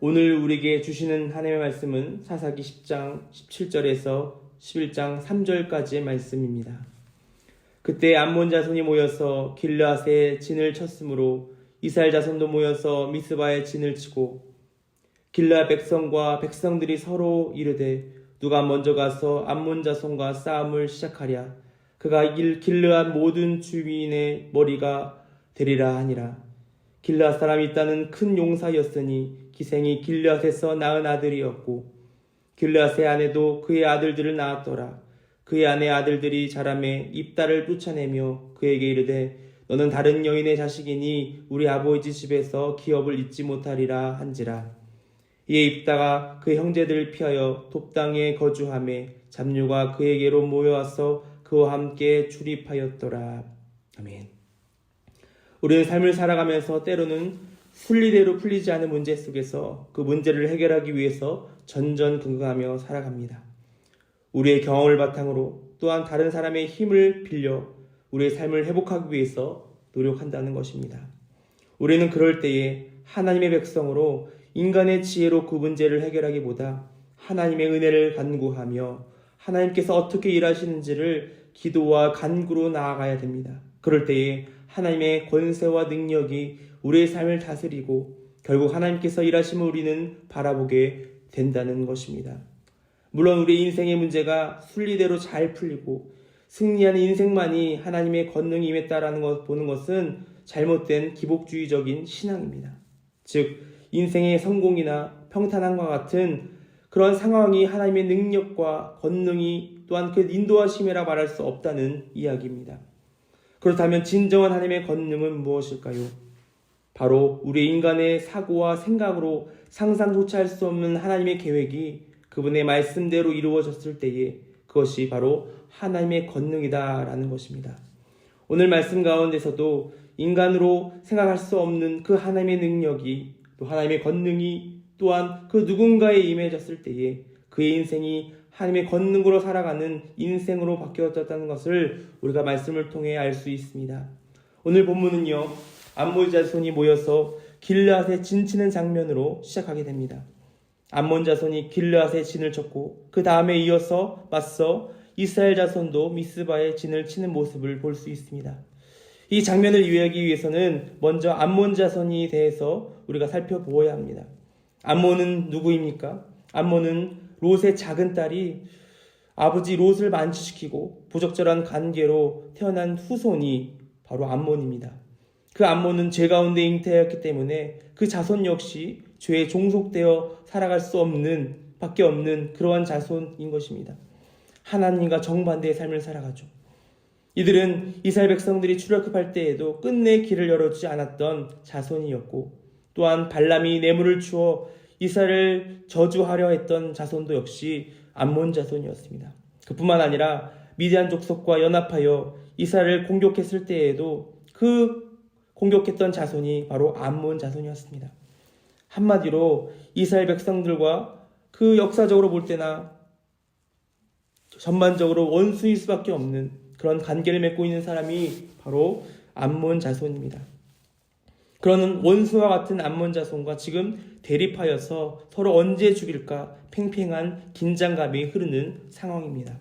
오늘 우리에게 주시는 하나님의 말씀은 사사기 10장 17절에서 11장 3절까지의 말씀입니다. 그때 암몬 자손이 모여서 길르앗에 진을 쳤으므로 이스라엘 자손도 모여서 미스바에 진을 치고 길르앗 백성과 백성들이 서로 이르되 누가 먼저 가서 암몬 자손과 싸움을 시작하랴. 그가 길르앗 모든 주민의 머리가 되리라 하니라. 길르앗 사람이 있다는 큰 용사였으니 기생이 길르앗에서 낳은 아들이었고 길르앗의 아내도 그의 아들들을 낳았더라. 그의 아내 아들들이 자라매 입다를 쫓아내며 그에게 이르되 너는 다른 여인의 자식이니 우리 아버지 집에서 기업을 잊지 못하리라 한지라. 이에 입다가 그 형제들을 피하여 돕당에 거주하매 잡류가 그에게로 모여와서 그와 함께 출입하였더라. 아멘. 우리는 삶을 살아가면서 때로는 순리대로 풀리지 않은 문제 속에서 그 문제를 해결하기 위해서 전전긍긍하며 살아갑니다. 우리의 경험을 바탕으로 또한 다른 사람의 힘을 빌려 우리의 삶을 회복하기 위해서 노력한다는 것입니다. 우리는 그럴 때에 하나님의 백성으로 인간의 지혜로 그 문제를 해결하기보다 하나님의 은혜를 간구하며 하나님께서 어떻게 일하시는지를 기도와 간구로 나아가야 됩니다. 그럴 때에 하나님의 권세와 능력이 우리의 삶을 다스리고 결국 하나님께서 일하심을 우리는 바라보게 된다는 것입니다. 물론 우리 인생의 문제가 순리대로 잘 풀리고 승리하는 인생만이 하나님의 권능이 임했다라는 것 보는 것은 잘못된 기복주의적인 신앙입니다. 즉 인생의 성공이나 평탄함과 같은 그런 상황이 하나님의 능력과 권능이 또한 그 인도하심이라 말할 수 없다는 이야기입니다. 그렇다면 진정한 하나님의 권능은 무엇일까요? 바로 우리 인간의 사고와 생각으로 상상조차 할 수 없는 하나님의 계획이 그분의 말씀대로 이루어졌을 때에 그것이 바로 하나님의 권능이다라는 것입니다. 오늘 말씀 가운데서도 인간으로 생각할 수 없는 그 하나님의 능력이 또 하나님의 권능이 또한 그 누군가에 임해졌을 때에 그의 인생이 하나님의 권능으로 살아가는 인생으로 바뀌어졌다는 것을 우리가 말씀을 통해 알 수 있습니다. 오늘 본문은요, 암몬 자손이 모여서 길르앗에 진치는 장면으로 시작하게 됩니다. 암몬 자손이 길르앗에 진을 쳤고 그 다음에 이어서 맞서 이스라엘 자손도 미스바에 진을 치는 모습을 볼 수 있습니다. 이 장면을 이해하기 위해서는 먼저 암몬 자손에 대해서 우리가 살펴보아야 합니다. 암몬은 누구입니까? 암몬은 롯의 작은 딸이 아버지 롯을 만취시키고 부적절한 관계로 태어난 후손이 바로 암몬입니다. 그 암몬은 죄 가운데 잉태하였기 때문에 그 자손 역시 죄에 종속되어 살아갈 수 없는 밖에 없는 그러한 자손인 것입니다. 하나님과 정반대의 삶을 살아가죠. 이들은 이스라엘 백성들이 출애굽할 때에도 끝내 길을 열어주지 않았던 자손이었고 또한 발람이 뇌물을 주어 이스라엘을 저주하려 했던 자손도 역시 암몬 자손이었습니다. 그뿐만 아니라 미디안 족속과 연합하여 이스라엘을 공격했을 때에도 그 공격했던 자손이 바로 암몬 자손이었습니다. 한마디로 이스라엘 백성들과 그 역사적으로 볼 때나 전반적으로 원수일 수밖에 없는 그런 관계를 맺고 있는 사람이 바로 암몬 자손입니다. 그러는 원수와 같은 암몬 자손과 지금 대립하여서 서로 언제 죽일까 팽팽한 긴장감이 흐르는 상황입니다.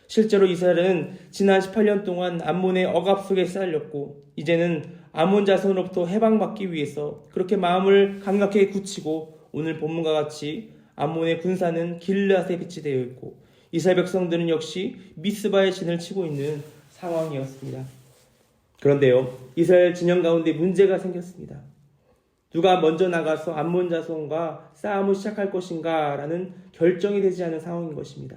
실제로 이스라엘은 지난 18년 동안 암몬의 억압 속에 쌓였고 이제는 암몬 자손으로부터 해방받기 위해서 그렇게 마음을 강력하게 굳히고 오늘 본문과 같이 암몬의 군사는 길르앗에 배치되어 있고 이스라엘 백성들은 역시 미스바의 진을 치고 있는 상황이었습니다. 그런데요, 이스라엘 진영 가운데 문제가 생겼습니다. 누가 먼저 나가서 암몬 자손과 싸움을 시작할 것인가 라는 결정이 되지 않은 상황인 것입니다.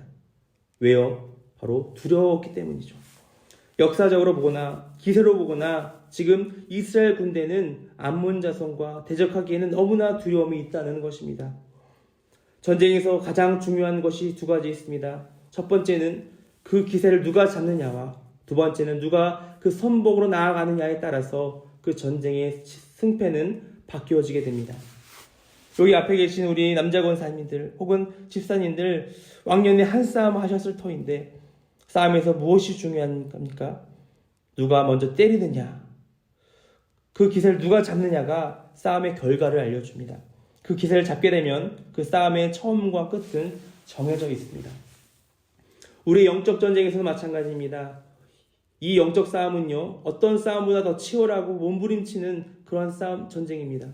왜요? 바로 두려웠기 때문이죠. 역사적으로 보거나 기세로 보거나 지금 이스라엘 군대는 암몬 자손과 대적하기에는 너무나 두려움이 있다는 것입니다. 전쟁에서 가장 중요한 것이 두 가지 있습니다. 첫 번째는 그 기세를 누가 잡느냐와 두 번째는 누가 그 선봉으로 나아가느냐에 따라서 그 전쟁의 승패는 바뀌어지게 됩니다. 여기 앞에 계신 우리 남자 권사님들 혹은 집사님들 왕년에 한 싸움 하셨을 터인데 싸움에서 무엇이 중요한 겁니까? 누가 먼저 때리느냐, 그 기세를 누가 잡느냐가 싸움의 결과를 알려줍니다. 그 기세를 잡게 되면 그 싸움의 처음과 끝은 정해져 있습니다. 우리의 영적 전쟁에서는 마찬가지입니다. 이 영적 싸움은요, 어떤 싸움보다 더 치열하고 몸부림치는 그러한 싸움, 전쟁입니다.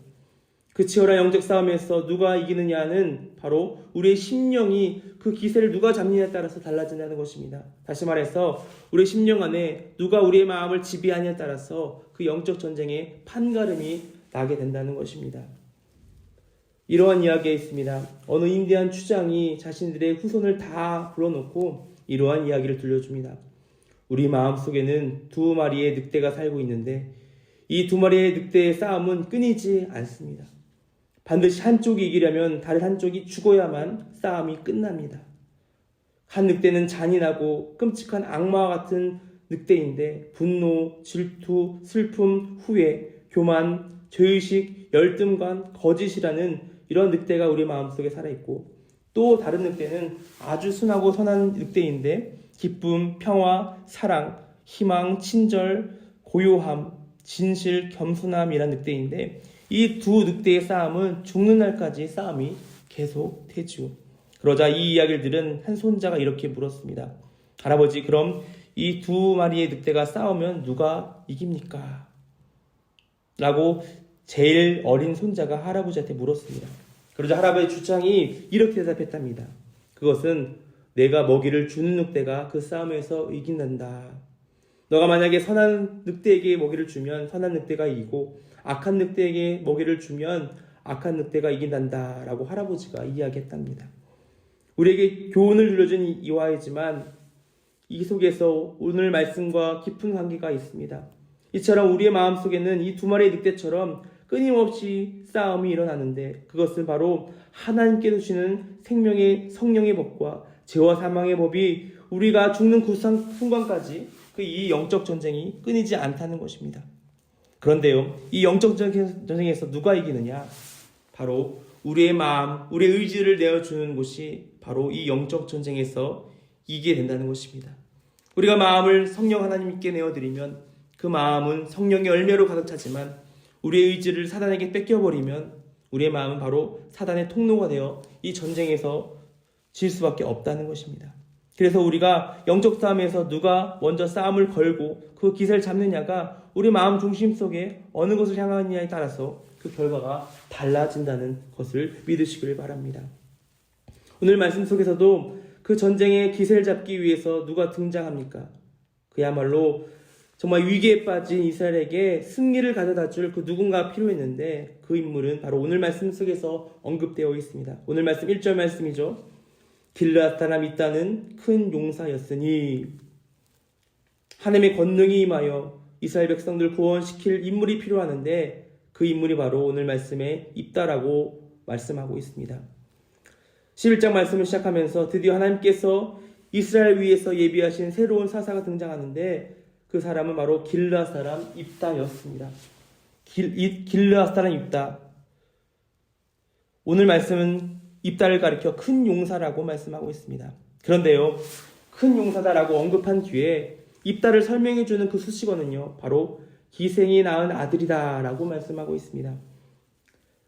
그 치열한 영적 싸움에서 누가 이기느냐는 바로 우리의 심령이 그 기세를 누가 잡느냐에 따라서 달라진다는 것입니다. 다시 말해서 우리의 심령 안에 누가 우리의 마음을 지배하느냐에 따라서 그 영적 전쟁의 판가름이 나게 된다는 것입니다. 이러한 이야기가 있습니다. 어느 인디안 추장이 자신들의 후손을 다 불러놓고 이러한 이야기를 들려줍니다. 우리 마음속에는 두 마리의 늑대가 살고 있는데 이 두 마리의 늑대의 싸움은 끊이지 않습니다. 반드시 한쪽이 이기려면 다른 한쪽이 죽어야만 싸움이 끝납니다. 한 늑대는 잔인하고 끔찍한 악마와 같은 늑대인데 분노, 질투, 슬픔, 후회, 교만, 죄의식, 열등감, 거짓이라는 이런 늑대가 우리 마음속에 살아있고 또 다른 늑대는 아주 순하고 선한 늑대인데 기쁨, 평화, 사랑, 희망, 친절, 고요함, 진실, 겸손함이란 늑대인데 이 두 늑대의 싸움은 죽는 날까지 싸움이 계속되죠. 그러자 이 이야기를 들은 한 손자가 이렇게 물었습니다. 할아버지, 그럼 이 두 마리의 늑대가 싸우면 누가 이깁니까? 라고 제일 어린 손자가 할아버지한테 물었습니다. 그러자 할아버지 주장이 이렇게 대답했답니다. 그것은 내가 먹이를 주는 늑대가 그 싸움에서 이긴단다. 너가 만약에 선한 늑대에게 먹이를 주면 선한 늑대가 이기고 악한 늑대에게 먹이를 주면 악한 늑대가 이긴단다 라고 할아버지가 이야기했답니다. 우리에게 교훈을 들려준 이와이지만 이 속에서 오늘 말씀과 깊은 관계가 있습니다. 이처럼 우리의 마음속에는 이 두 마리의 늑대처럼 끊임없이 싸움이 일어나는데 그것은 바로 하나님께 주시는 생명의 성령의 법과 죄와 사망의 법이 우리가 죽는 그 순간까지 이 영적 전쟁이 끊이지 않다는 것입니다. 그런데요, 이 영적 전쟁에서 누가 이기느냐? 바로 우리의 마음, 우리의 의지를 내어주는 것이 바로 이 영적 전쟁에서 이기게 된다는 것입니다. 우리가 마음을 성령 하나님께 내어드리면 그 마음은 성령의 열매로 가득 차지만 우리의 의지를 사단에게 뺏겨버리면 우리의 마음은 바로 사단의 통로가 되어 이 전쟁에서 질 수밖에 없다는 것입니다. 그래서 우리가 영적 싸움에서 누가 먼저 싸움을 걸고 그 기세를 잡느냐가 우리 마음 중심 속에 어느 것을 향하느냐에 따라서 그 결과가 달라진다는 것을 믿으시길 바랍니다. 오늘 말씀 속에서도 그 전쟁의 기세를 잡기 위해서 누가 등장합니까? 그야말로 정말 위기에 빠진 이스라엘에게 승리를 가져다 줄 그 누군가가 필요했는데 그 인물은 바로 오늘 말씀 속에서 언급되어 있습니다. 오늘 말씀 1절 말씀이죠. 길르앗 사람 입다는 큰 용사였으니 하나님의 권능이 임하여 이스라엘 백성들 구원시킬 인물이 필요하는데 그 인물이 바로 오늘 말씀에 입다라고 말씀하고 있습니다. 11장 말씀을 시작하면서 드디어 하나님께서 이스라엘 위에서 예비하신 새로운 사사가 등장하는데 그 사람은 바로 길르앗 사람 입다였습니다. 길르앗 사람 입다. 오늘 말씀은 입다를 가리켜 큰 용사라고 말씀하고 있습니다. 그런데요, 큰 용사다라고 언급한 뒤에 입다를 설명해주는 그 수식어는요, 바로 기생이 낳은 아들이다라고 말씀하고 있습니다.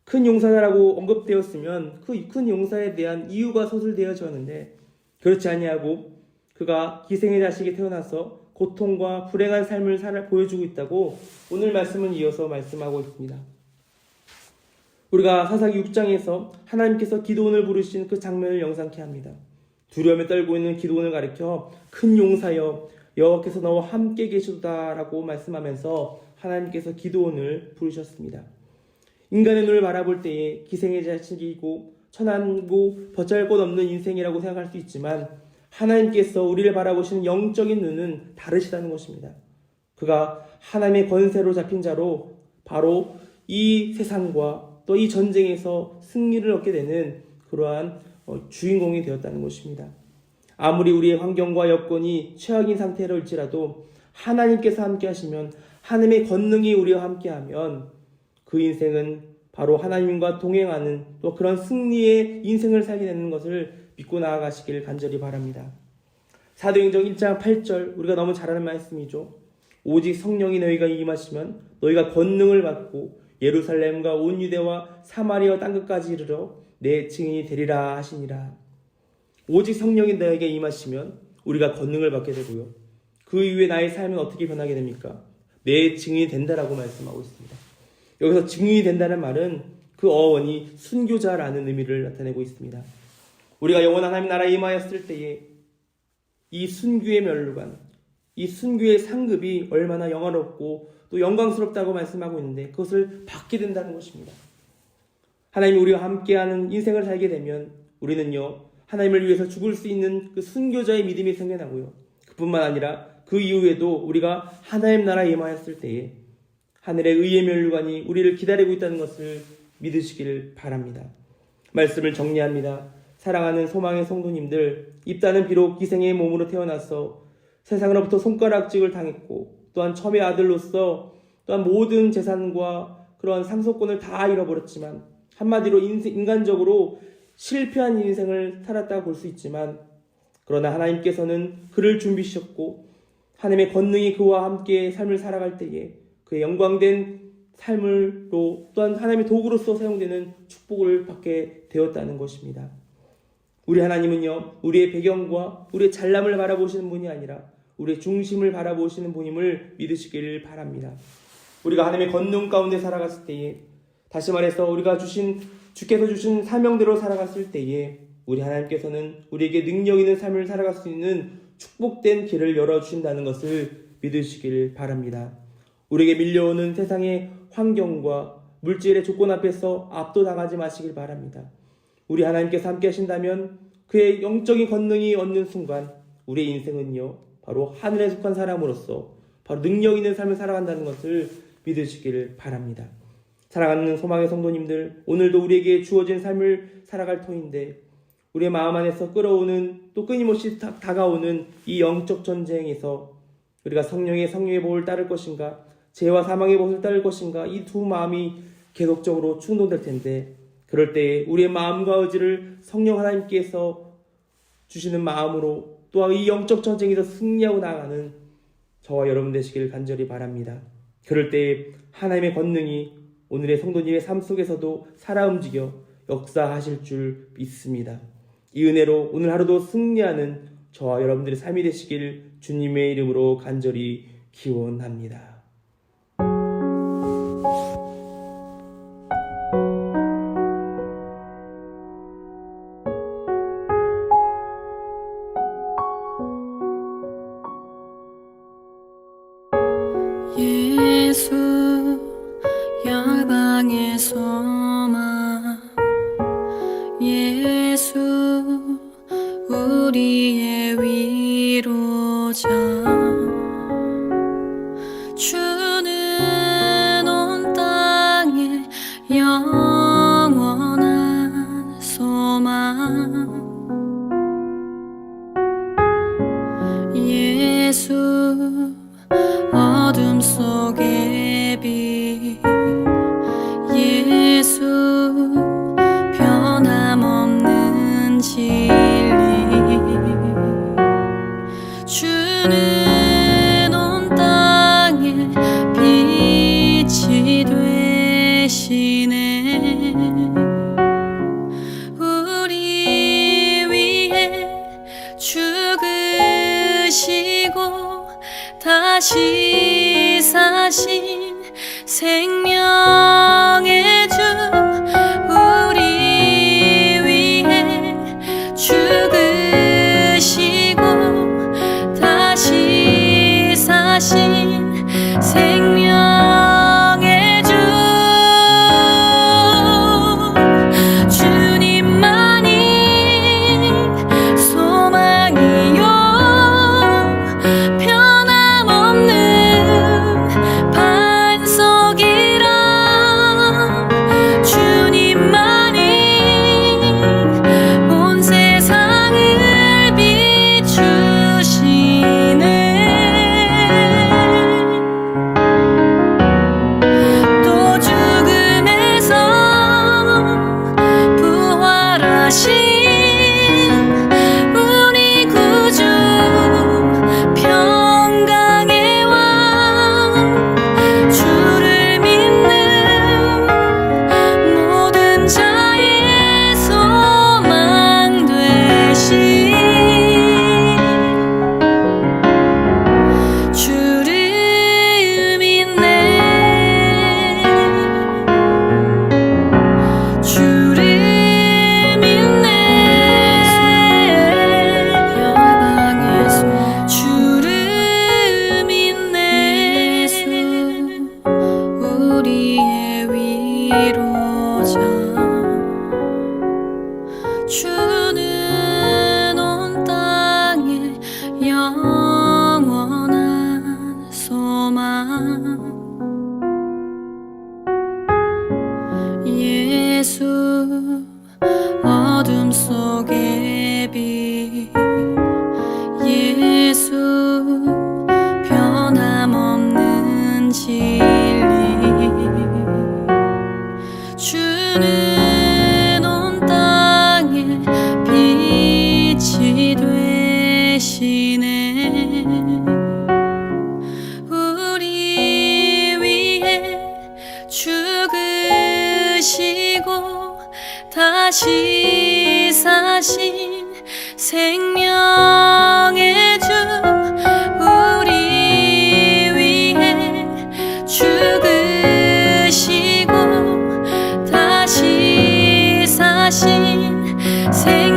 큰 용사다라고 언급되었으면 그 큰 용사에 대한 이유가 서술되어졌는데 그렇지 아니하고 그가 기생의 자식이 태어나서 고통과 불행한 삶을 보여주고 있다고 오늘 말씀은 이어서 말씀하고 있습니다. 우리가 사사기 6장에서 하나님께서 기드온을 부르신 그 장면을 영상케 합니다. 두려움에 떨고 있는 기드온을 가리켜 큰 용사여 여호와께서 너와 함께 계시다라고 말씀하면서 하나님께서 기드온을 부르셨습니다. 인간의 눈을 바라볼 때에 기생의 자식이고 천한고 덧잘것 없는 인생이라고 생각할 수 있지만 하나님께서 우리를 바라보시는 영적인 눈은 다르시다는 것입니다. 그가 하나님의 권세로 잡힌 자로 바로 이 세상과 또 이 전쟁에서 승리를 얻게 되는 그러한 주인공이 되었다는 것입니다. 아무리 우리의 환경과 여건이 최악인 상태일지라도 하나님께서 함께 하시면 하나님의 권능이 우리와 함께하면 그 인생은 바로 하나님과 동행하는 또 그런 승리의 인생을 살게 되는 것을 믿고 나아가시길 간절히 바랍니다. 사도행전 1장 8절 우리가 너무 잘 아는 말씀이죠. 오직 성령이 너희가 임하시면 너희가 권능을 받고 예루살렘과 온 유대와 사마리아 땅끝까지 이르러 내 증인이 되리라 하시니라. 오직 성령이 너에게 임하시면 우리가 권능을 받게 되고요. 그 이후에 나의 삶은 어떻게 변하게 됩니까? 내 증인이 된다라고 말씀하고 있습니다. 여기서 증인이 된다는 말은 그 어원이 순교자라는 의미를 나타내고 있습니다. 우리가 영원한 하나님 나라에 임하였을 때에 이 순교의 면류관, 이 순교의 상급이 얼마나 영화롭고 또 영광스럽다고 말씀하고 있는데 그것을 받게 된다는 것입니다. 하나님이 우리와 함께하는 인생을 살게 되면 우리는요, 하나님을 위해서 죽을 수 있는 그 순교자의 믿음이 생겨나고요. 그뿐만 아니라 그 이후에도 우리가 하나님 나라에 임하였을 때에 하늘의 의의 면류관이 우리를 기다리고 있다는 것을 믿으시길 바랍니다. 말씀을 정리합니다. 사랑하는 소망의 성도님들, 입다는 비록 기생의 몸으로 태어나서 세상으로부터 손가락질을 당했고 또한 첨의 아들로서 또한 모든 재산과 그러한 상속권을 다 잃어버렸지만 한마디로 인간적으로 실패한 인생을 살았다고 볼 수 있지만 그러나 하나님께서는 그를 준비하셨고 하나님의 권능이 그와 함께 삶을 살아갈 때에 그의 영광된 삶으로 또한 하나님의 도구로서 사용되는 축복을 받게 되었다는 것입니다. 우리 하나님은요, 우리의 배경과 우리의 잘남을 바라보시는 분이 아니라 우리의 중심을 바라보시는 분임을 믿으시기를 바랍니다. 우리가 하나님의 권능 가운데 살아갔을 때에, 다시 말해서 주께서 주신 사명대로 살아갔을 때에 우리 하나님께서는 우리에게 능력 있는 삶을 살아갈 수 있는 축복된 길을 열어주신다는 것을 믿으시길 바랍니다. 우리에게 밀려오는 세상의 환경과 물질의 조건 앞에서 압도당하지 마시길 바랍니다. 우리 하나님께서 함께 하신다면 그의 영적인 권능이 얻는 순간 우리의 인생은요, 바로 하늘에 속한 사람으로서 바로 능력 있는 삶을 살아간다는 것을 믿으시기를 바랍니다. 사랑하는 소망의 성도님들, 오늘도 우리에게 주어진 삶을 살아갈 터인데 우리의 마음 안에서 끌어오는 또 끊임없이 다가오는 이 영적 전쟁에서 우리가 성령의 복을 따를 것인가, 죄와 사망의 복을 따를 것인가, 이 두 마음이 계속적으로 충동될 텐데 그럴 때에 우리의 마음과 의지를 성령 하나님께서 주시는 마음으로 또한 이 영적 전쟁에서 승리하고 나가는 저와 여러분 되시길 간절히 바랍니다. 그럴 때에 하나님의 권능이 오늘의 성도님의 삶 속에서도 살아 움직여 역사하실 줄 믿습니다. 이 은혜로 오늘 하루도 승리하는 저와 여러분들의 삶이 되시길 주님의 이름으로 간절히 기원합니다. 예수 열방의 소망, 예수 우리의 위로자, 주는 온 땅에 영원한 소망, 예수 어둠 속의 빛, 예수 변함없는 진리, 주는 온 땅에 빛이 되시네. 우리 위해 죽으시고 다시 사신 생명의 주, 우리 위해 죽으시고 다시 사신 생명의 주, 주님만이 소망이요 변함없는 주는 온 땅에 영원한 소망. 예수 어둠 속의 빛, 예수 변함없는 진리. 주는 온 땅에 빛이 되시네. 우리 위해 죽으시고 다시 사신 생명의 주, 우리 위해 죽으시고 다시 사신 생명의